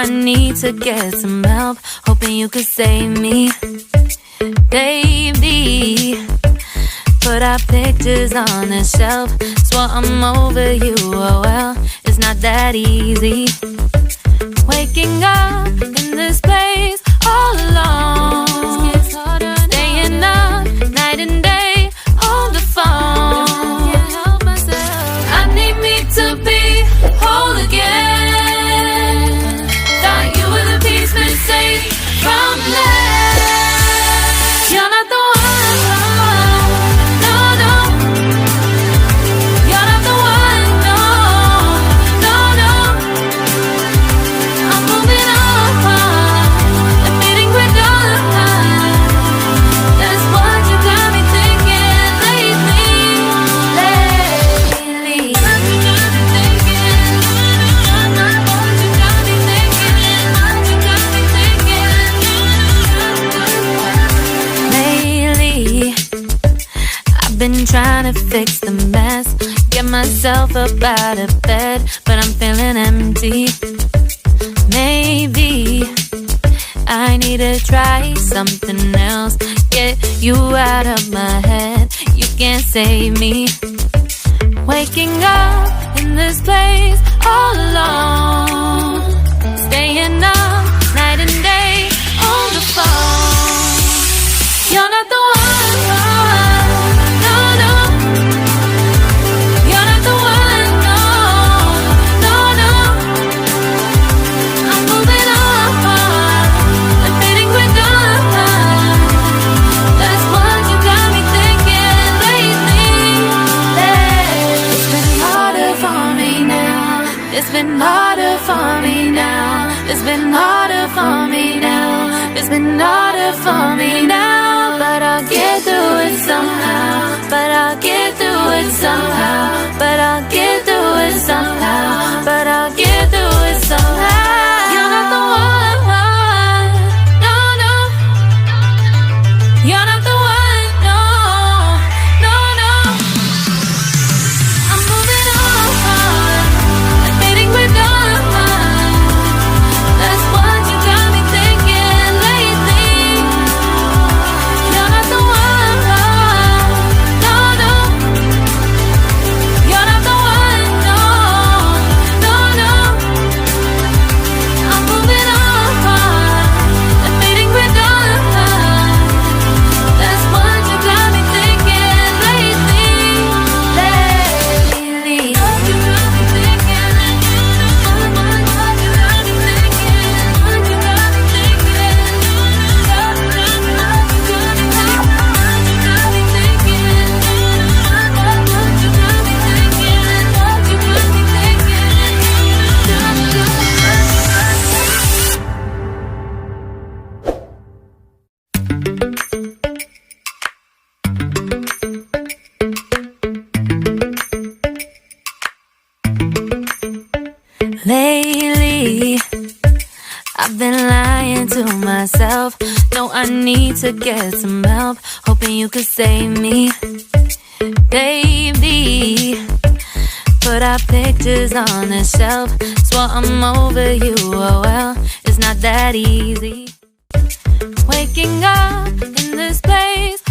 I need to get some help, hoping you could save me. Baby, put our pictures on the shelf. Swore I'm over you, oh well, it's not that easy. Waking up in this place all alone, staying up night and day on the phone. Can't help myself. I need me to be whole again. Thought you were the piece missing from left. You're not the one, no, no. You're not the one, no, no, no. I'm moving on, admitting we're done. That's what you got me thinking lately. What you got me thinking. What you got me thinking. What you got me thinking. Lately, I've been trying to fix the mess, get myself up out of bed, but I'm feeling empty. Maybe I need to try something else, get you out of my head. You can't save me. Waking up in this place all alone, staying up night and day on the phone. You're not the one, no, no. You're not the one, no, no, no. I'm moving on, admitting we're done. That's what you got me thinking lately. It's been harder for me now. It's been harder for me now. It's been harder for me now. It's been harder for me now. But I'll get through it somehow. But I'll get through it somehow. But I'll get through it somehow. But I'll get through it somehow. You're not the one, no, no. You're not the one, no, no, no. I'm moving on, admitting we're done. That's what you got me thinking lately. You're not the one, no, no. You're not the one, no, no, no. I'm moving on, admitting we're done. That's what you got me thinking lately. What you got me thinking. What you got me thinking. What you got me thinking. What you got me thinking. What you got me thinking. What you got me Lately, I've been lying to myself. No, I need to get some help, hoping you could save me. Baby, put our pictures on the shelf. Swore I'm over you, oh well, it's not that easy. Waking up in this place